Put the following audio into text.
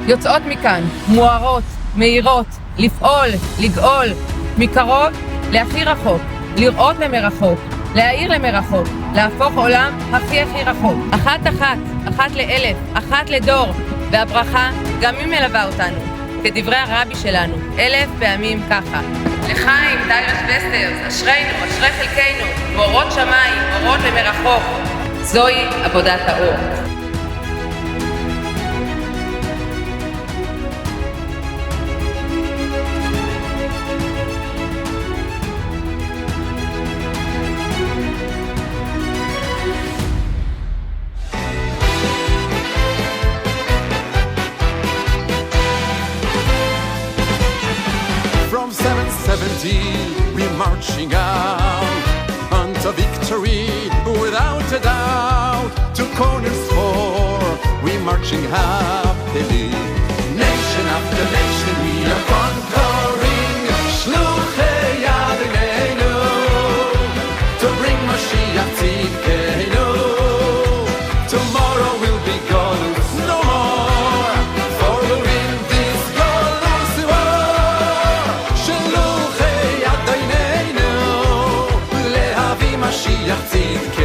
יוצאות מכאן, מוארות, מהירות, לפעול, לגאול, מקרוב להכי רחוק, לראות למרחוק, להאיר למרחוק, להפוך עולם הכי רחוק. אחת לאלף, אחת לדור, והברכה גם היא מלווה אותנו, כדברי הרבי שלנו, 1000 פעמים ככה. לחיים, דיירש וסטרס, אשרינו, אשרי חלקנו, מורות שמיים, מורות למרחוק. זוהי עבודת האור. From 770 we're marching out unto victory without a doubt. To corners four we're marching happily. Nation after nation we are conquering. Shluchei Adonenu to bring Mashiach Tzidkenu. Tomorrow will be gone no more, for we'll win this Golus war. Shluchei Adonenu lehavi Mashiach Tzidkenu.